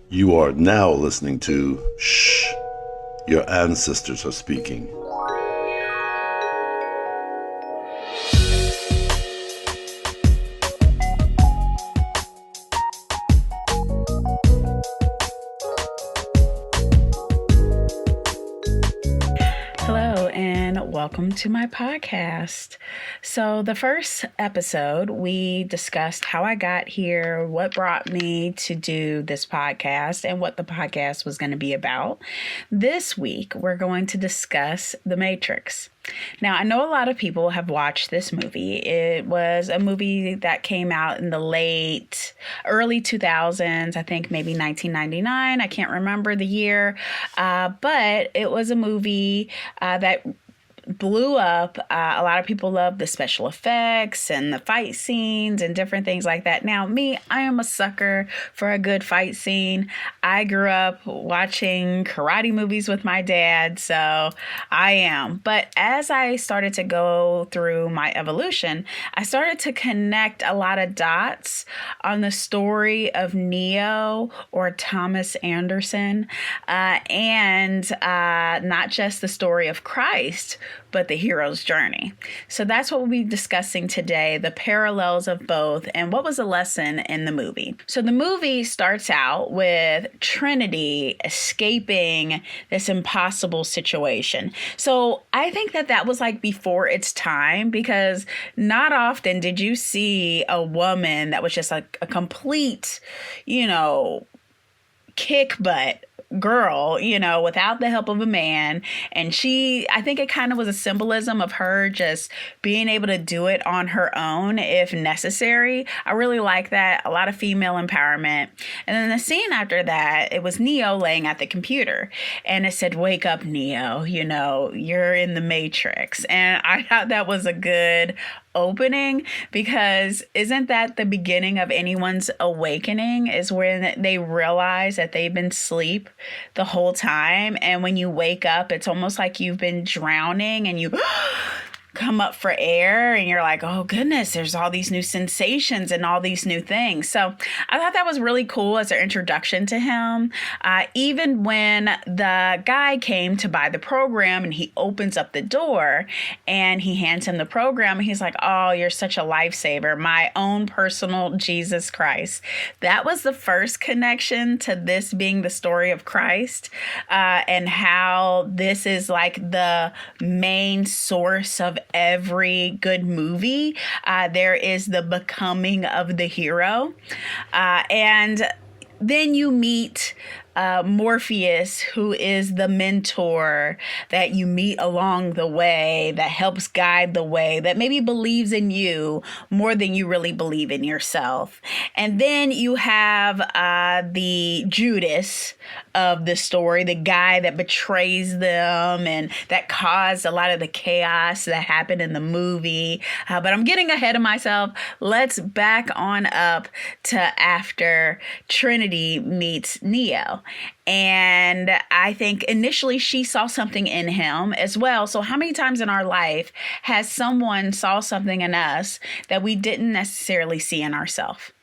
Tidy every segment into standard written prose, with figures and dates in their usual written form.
You are now listening to Shh, Your Ancestors Are Speaking. Hello, and welcome to my podcast. So, the first episode, we discussed how I got here, what brought me to do this podcast, and what the podcast was going to be about. This week, we're going to discuss The Matrix. Now, I know a lot of people have watched this movie. It was a movie that came out in the early 2000s, I think maybe 1999. I can't remember the year, but it was a movie that blew up. A lot of people love the special effects and the fight scenes and different things like that. Now, I am a sucker for a good fight scene. I grew up watching karate movies with my dad, so I am. But as I started to go through my evolution, I started to connect a lot of dots on the story of Neo or Thomas Anderson, and not just the story of Christ, but the hero's journey. So that's what we'll be discussing today, the parallels of both and what was the lesson in the movie. So the movie starts out with Trinity escaping this impossible situation. So I think that was like before its time, because not often did you see a woman that was just like a complete, kick butt girl, without the help of a man. And I think it kind of was a symbolism of her just being able to do it on her own if necessary. I really like that. A lot of female empowerment. And then the scene after that, it was Neo laying at the computer, and it said, "Wake up, Neo, you're in the Matrix." And I thought that was a good opening, because isn't that the beginning of anyone's awakening, is when they realize that they've been asleep the whole time, and when you wake up, it's almost like you've been drowning and you come up for air and you're like, oh goodness, there's all these new sensations and all these new things. So I thought that was really cool as an introduction to him. Even when the guy came to buy the program and he opens up the door and he hands him the program, and he's like, oh, you're such a lifesaver, my own personal Jesus Christ. That was the first connection to this being the story of Christ, and how this is like the main source of every good movie. There is the becoming of the hero. And then you meet Morpheus, who is the mentor that you meet along the way, that helps guide the way, that maybe believes in you more than you really believe in yourself. And then you have the Judas of the story, the guy that betrays them and that caused a lot of the chaos that happened in the movie. But I'm getting ahead of myself. Let's back on up to after Trinity meets Neo. And I think initially she saw something in him as well. So how many times in our life has someone saw something in us that we didn't necessarily see in ourselves?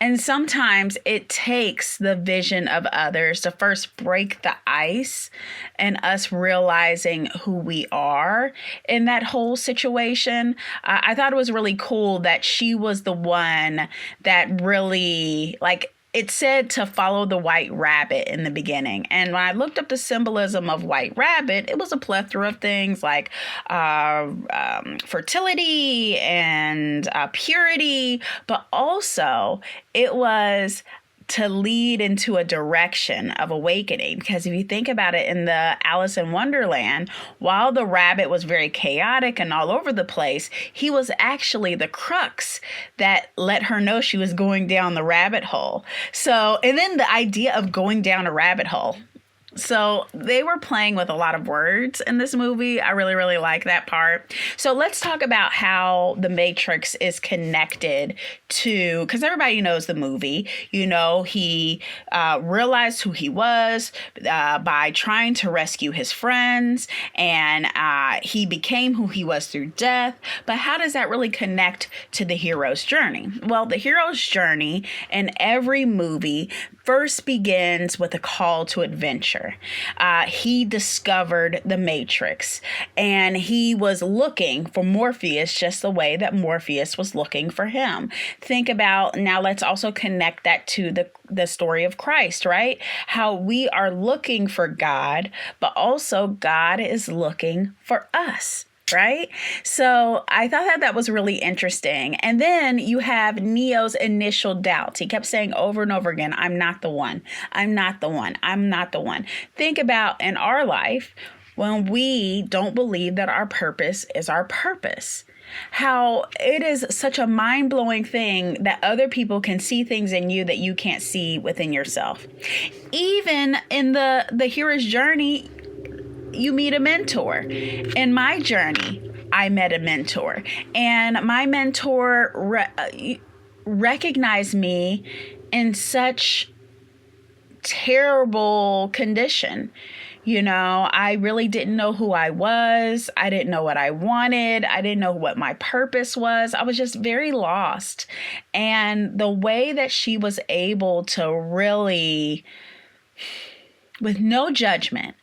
And sometimes it takes the vision of others to first break the ice and us realizing who we are in that whole situation. I thought it was really cool that she was the one that really, it said to follow the white rabbit in the beginning. And when I looked up the symbolism of white rabbit, it was a plethora of things like fertility and purity, but also it was to lead into a direction of awakening. Because if you think about it, in the Alice in Wonderland, while the rabbit was very chaotic and all over the place, he was actually the crux that let her know she was going down the rabbit hole. So, and then the idea of going down a rabbit hole. So they were playing with a lot of words in this movie. I really, really like that part. So let's talk about how The Matrix is connected to, because everybody knows the movie. He realized who he was by trying to rescue his friends, and he became who he was through death. But how does that really connect to the hero's journey? Well, the hero's journey in every movie, first begins with a call to adventure. He discovered the Matrix, and he was looking for Morpheus just the way that Morpheus was looking for him. Think about, now let's also connect that to the story of Christ, right? How we are looking for God, but also God is looking for us. Right? So I thought that was really interesting. And then you have Neo's initial doubts. He kept saying over and over again, I'm not the one. I'm not the one. I'm not the one. Think about in our life when we don't believe that our purpose is our purpose. How it is such a mind-blowing thing that other people can see things in you that you can't see within yourself. Even in the hero's journey, you meet a mentor. In my journey, I met a mentor, and my mentor recognized me in such terrible condition. You know, I really didn't know who I was. I didn't know what I wanted. I didn't know what my purpose was. I was just very lost. And the way that she was able to really, with no judgment,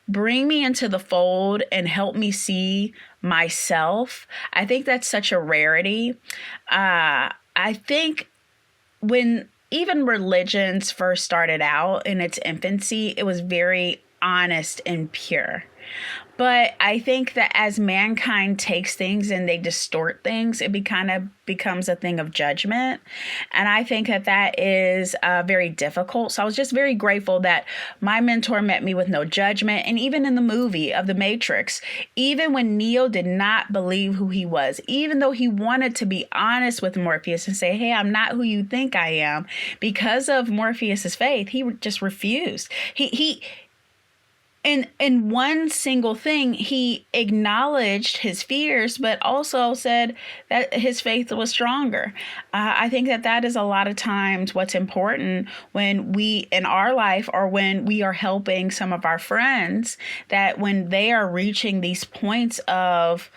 bring me into the fold and help me see myself, I think that's such a rarity. I think when even religions first started out in its infancy, it was very honest and pure. But I think that as mankind takes things and they distort things, it becomes a thing of judgment. And I think that is very difficult. So I was just very grateful that my mentor met me with no judgment. And even in the movie of The Matrix, even when Neo did not believe who he was, even though he wanted to be honest with Morpheus and say, hey, I'm not who you think I am, because of Morpheus's faith, he just refused. In one single thing, he acknowledged his fears, but also said that his faith was stronger. I think that is a lot of times what's important when we, in our life, or when we are helping some of our friends, that when they are reaching these points of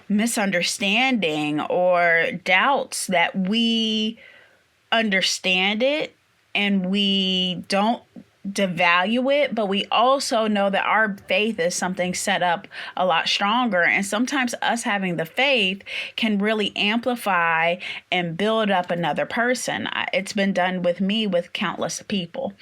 misunderstanding or doubts, that we understand it and we don't devalue it, but we also know that our faith is something set up a lot stronger. And sometimes us having the faith can really amplify and build up another person. It's been done with me with countless people.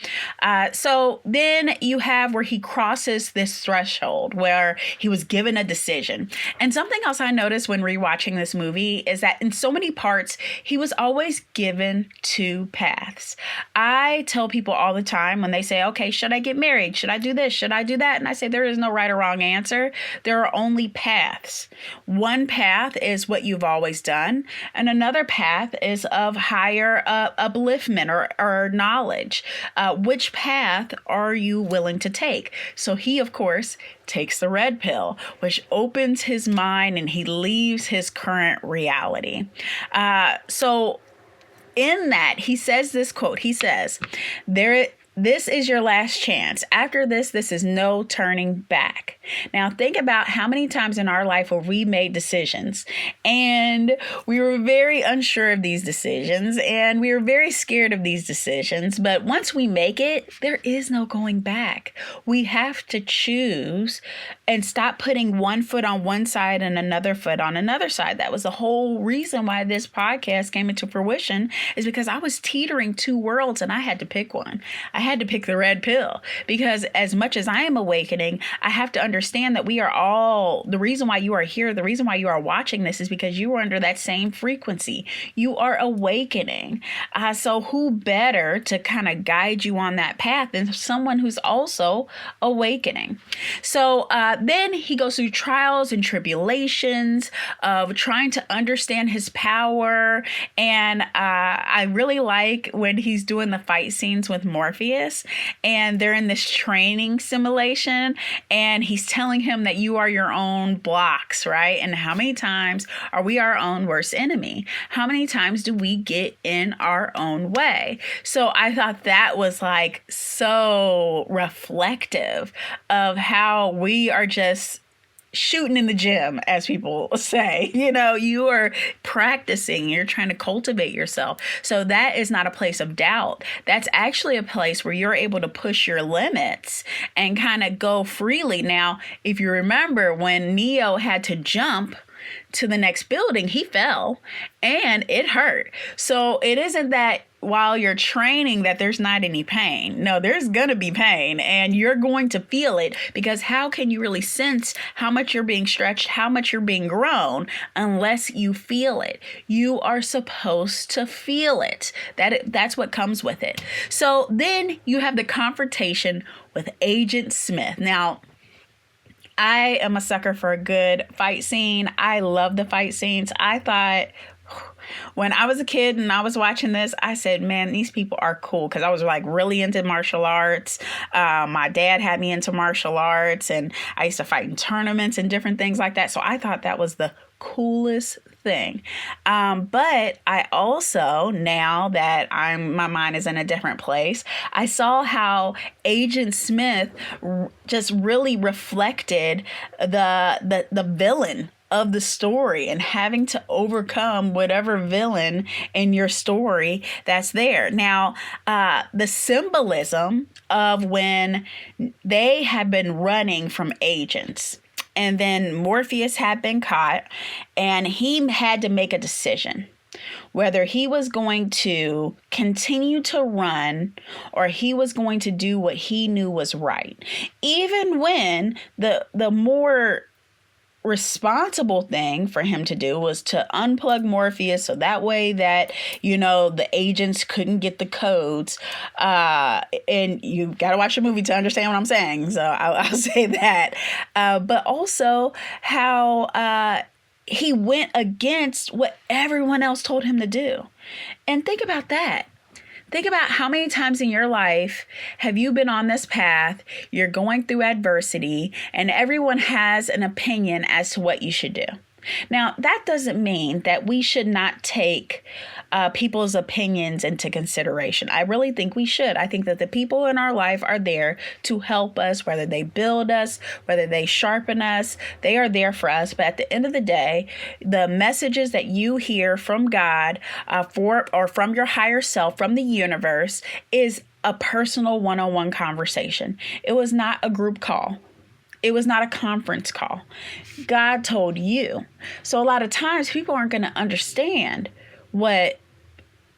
So then you have where he crosses this threshold where he was given a decision. And something else I noticed when rewatching this movie is that in so many parts, he was always given two paths. I tell people all the time when they say, okay, should I get married? Should I do this? Should I do that? And I say, there is no right or wrong answer. There are only paths. One path is what you've always done. And another path is of higher upliftment or knowledge. Which path are you willing to take? So he, of course, takes the red pill, which opens his mind and he leaves his current reality. So in that, he says this quote. He says, this is your last chance. After this is no turning back. Now, think about how many times in our life where we made decisions and we were very unsure of these decisions and we were very scared of these decisions. But once we make it, there is no going back. We have to choose and stop putting one foot on one side and another foot on another side. That was the whole reason why this podcast came into fruition, is because I was teetering two worlds and I had to pick one. I had to pick the red pill, because as much as I am awakening, I have to understand that we are all, the reason why you are here, the reason why you are watching this is because you are under that same frequency. You are awakening. So who better to kind of guide you on that path than someone who's also awakening? So then he goes through trials and tribulations of trying to understand his power. And I really like when he's doing the fight scenes with Morpheus and they're in this training simulation and he's telling him that you are your own blocks, right? And how many times are we our own worst enemy? How many times do we get in our own way? So I thought that was like so reflective of how we are just shooting in the gym, as people say. You are practicing, you're trying to cultivate yourself. So that is not a place of doubt. That's actually a place where you're able to push your limits and kind of go freely. Now, if you remember when Neo had to jump to the next building, he fell and it hurt. So it isn't that while you're training that there's not any pain. No, there's going to be pain and you're going to feel it, because how can you really sense how much you're being stretched, how much you're being grown, unless you feel it? You are supposed to feel it. That's what comes with it. So then you have the confrontation with Agent Smith. Now, I am a sucker for a good fight scene. I love the fight scenes. I thought when I was a kid and I was watching this, I said, man, these people are cool, because I was like really into martial arts. My dad had me into martial arts and I used to fight in tournaments and different things like that. So I thought that was the coolest thing. But I also, now that my mind is in a different place, I saw how Agent Smith just really reflected the villain of the story and having to overcome whatever villain in your story that's there. Now, the symbolism of when they had been running from agents, and then Morpheus had been caught, and he had to make a decision whether he was going to continue to run or he was going to do what he knew was right. Even when the more responsible thing for him to do was to unplug Morpheus, so that way that the agents couldn't get the codes, and you got to watch the movie to understand what I'm saying, so I'll say that, but also how he went against what everyone else told him to do. And think about that. Think about how many times in your life have you been on this path, you're going through adversity, and everyone has an opinion as to what you should do. Now, that doesn't mean that we should not take people's opinions into consideration. I really think we should. I think that the people in our life are there to help us, whether they build us, whether they sharpen us, they are there for us. But at the end of the day, the messages that you hear from God or from your higher self, from the universe, is a personal one-on-one conversation. It was not a group call. It was not a conference call. God told you. So a lot of times people aren't going to understand what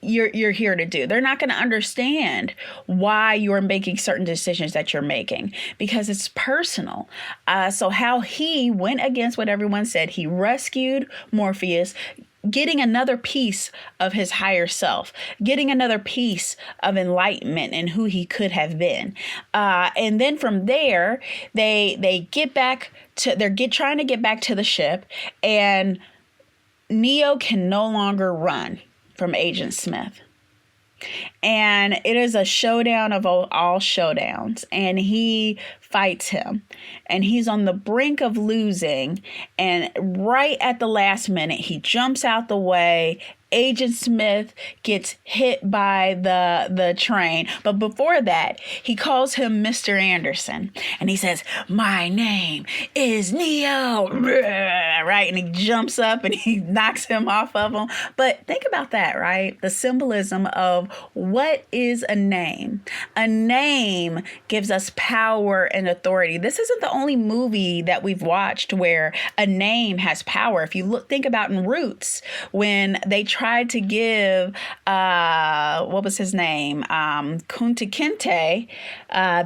you're here to do. They're not going to understand why you're making certain decisions that you're making, because it's personal. So how he went against what everyone said, he rescued Morpheus, getting another piece of his higher self, getting another piece of enlightenment and who he could have been. And then from there, they get back to, trying to get back to the ship, and Neo can no longer run from Agent Smith. And it is a showdown of all showdowns, and he fights him, and he's on the brink of losing, and right at the last minute he jumps out the way. Agent Smith gets hit by the train, but before that he calls him Mr. Anderson, and he says, "My name is Neo," right? And he jumps up and he knocks him off of him. But think about that, right? The symbolism of what is a name. A name gives us power and authority. This isn't the only movie that we've watched where a name has power. If you think about in Roots, when they tried to give what was his name, Kunta Kinte,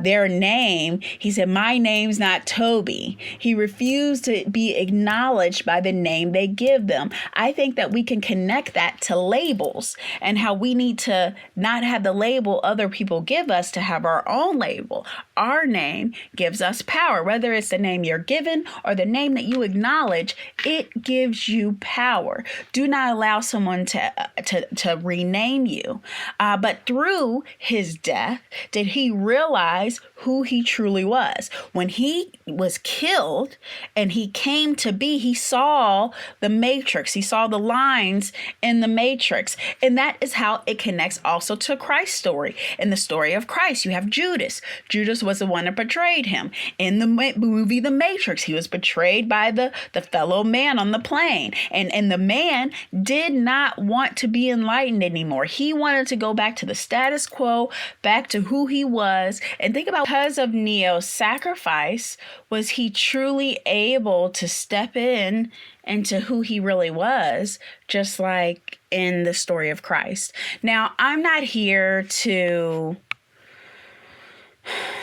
their name, he said, "My name's not Toby." He refused to be acknowledged by the name they give them. I think that we can connect that to labels and how we need to not have the label other people give us, to have our own label. Our name gives us power, whether it's the name you're given or the name that you acknowledge. It gives you power. Do not allow someone one to rename you. But through his death, did he realize who he truly was? When he was killed and he came to be, he saw the matrix. He saw the lines in the matrix. And that is how it connects also to Christ's story. In the story of Christ, you have Judas. Judas was the one that betrayed him. In the movie The Matrix, he was betrayed by the fellow man on the plane. And the man did not want to be enlightened anymore. He wanted to go back to the status quo, back to who he was. And think about, because of Neo's sacrifice, was he truly able to step in into who he really was, just like in the story of Christ. Now, I'm not here to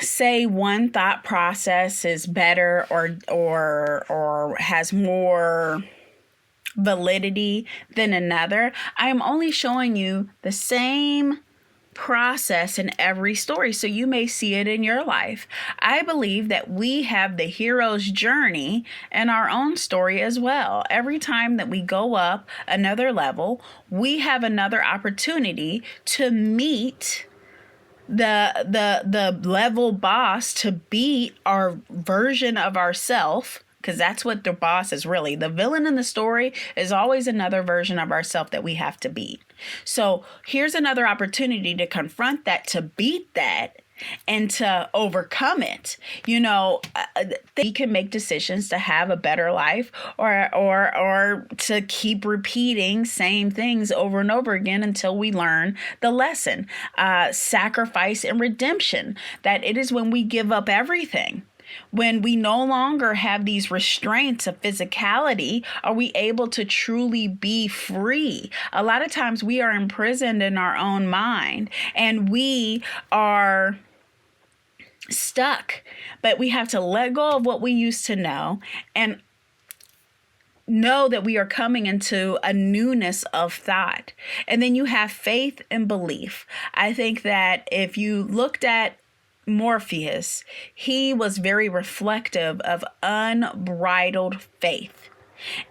say one thought process is better or has more validity than another. I am only showing you the same process in every story, so you may see it in your life. I believe that we have the hero's journey in our own story as well. Every time that we go up another level, we have another opportunity to meet the level boss, to beat our version of ourself, because that's what the boss is really. The villain in the story is always another version of ourself that we have to beat. So here's another opportunity to confront that, to beat that, and to overcome it. We can make decisions to have a better life, or to keep repeating same things over and over again until we learn the lesson. Sacrifice and redemption, that it is when we give up everything. When we no longer have these restraints of physicality, are we able to truly be free? A lot of times we are imprisoned in our own mind and we are stuck, but we have to let go of what we used to know and know that we are coming into a newness of thought. And then you have faith and belief. I think that if you looked at Morpheus, he was very reflective of unbridled faith,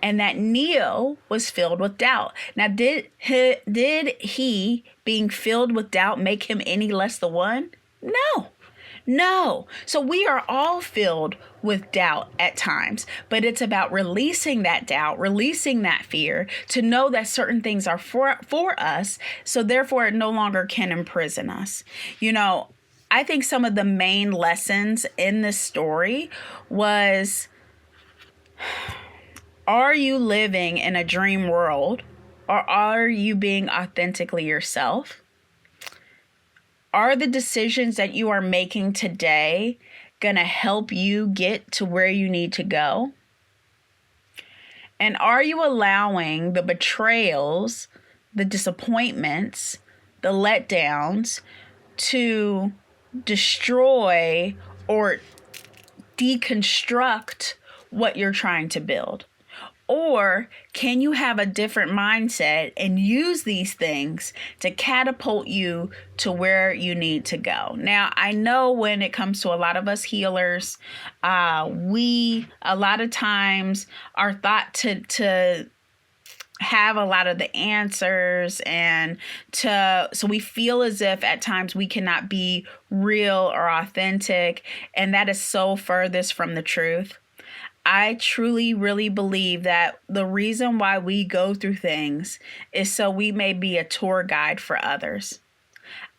and that Neo was filled with doubt. Now, did he being filled with doubt make him any less the one? No. So we are all filled with doubt at times, but it's about releasing that doubt, releasing that fear, to know that certain things are for us, so therefore it no longer can imprison us. I think some of the main lessons in this story was, are you living in a dream world, or are you being authentically yourself? Are the decisions that you are making today going to help you get to where you need to go? And are you allowing the betrayals, the disappointments, the letdowns to destroy or deconstruct what you're trying to build? Or can you have a different mindset and use these things to catapult you to where you need to go? Now, I know when it comes to a lot of us healers, we a lot of times are thought to have a lot of the answers, and so we feel as if at times we cannot be real or authentic, and that is so furthest from the truth. I truly, really believe that the reason why we go through things is so we may be a tour guide for others.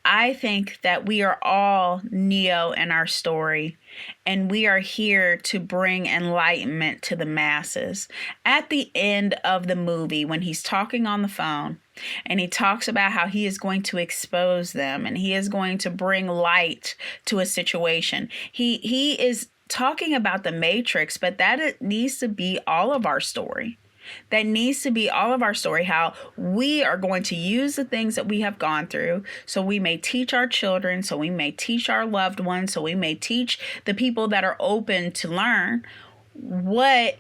I think that we are all Neo in our story, and we are here to bring enlightenment to the masses. At the end of the movie, when he's talking on the phone and he talks about how he is going to expose them and he is going to bring light to a situation, he is talking about the Matrix, but that it needs to be all of our story. That needs to be all of our story, how we are going to use the things that we have gone through so we may teach our children, so we may teach our loved ones, so we may teach the people that are open to learn what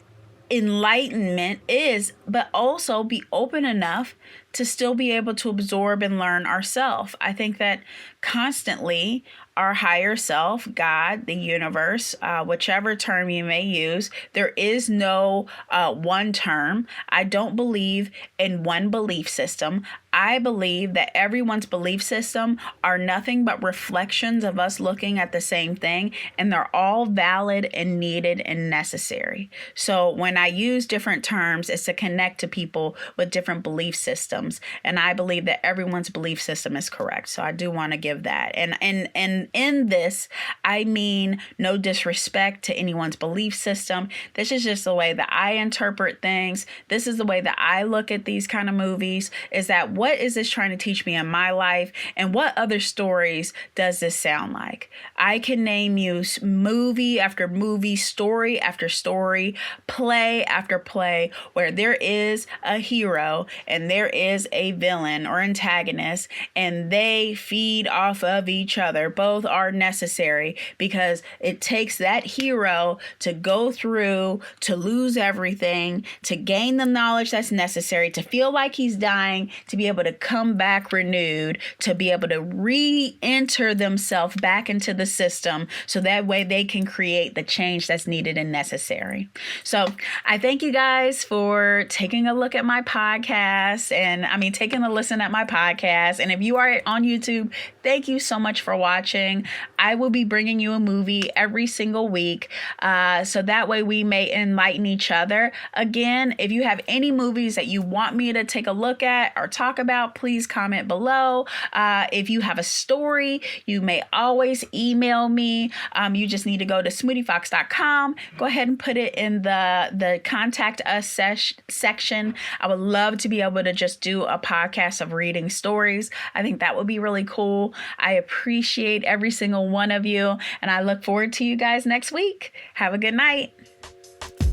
enlightenment is, but also be open enough to still be able to absorb and learn ourselves. I think that constantly our higher self, God, the universe, whichever term you may use, there is no one term. I don't believe in one belief system. I believe that everyone's belief system are nothing but reflections of us looking at the same thing, and they're all valid and needed and necessary. So when I use different terms, it's to connect to people with different belief systems, and I believe that everyone's belief system is correct. So I do want to give that. And in this, I mean no disrespect to anyone's belief system. This is just the way that I interpret things. This is the way that I look at these kind of movies, is that what is this trying to teach me in my life, and what other stories does this sound like? I can name you movie after movie, story after story, play after play, where there is a hero and there is a villain or antagonist, and they feed off of each other. Both are necessary, because it takes that hero to go through, to lose everything, to gain the knowledge that's necessary, to feel like he's dying, to be able to come back renewed, to be able to re-enter themselves back into the system, so that way they can create the change that's needed and necessary. So I thank you guys for taking a look at my podcast, and taking a listen at my podcast. And if you are on YouTube, thank you so much for watching. I will be bringing you a movie every single week, so that way we may enlighten each other. Again, if you have any movies that you want me to take a look at or talk about, please comment below. If you have a story, you may always email me. You just need to go to smoothiefox.com. Go ahead and put it in the contact us section. I would love to be able to just do a podcast of reading stories. I think that would be really cool. I appreciate every single one of you, and I look forward to you guys next week. Have a good night.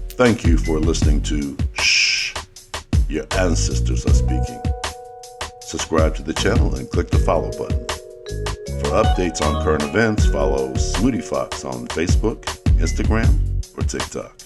Thank you for listening to Shh, Your Ancestors Are Speaking. Subscribe to the channel and click the follow button. For updates on current events, follow Smoothie Fox on Facebook, Instagram, or TikTok.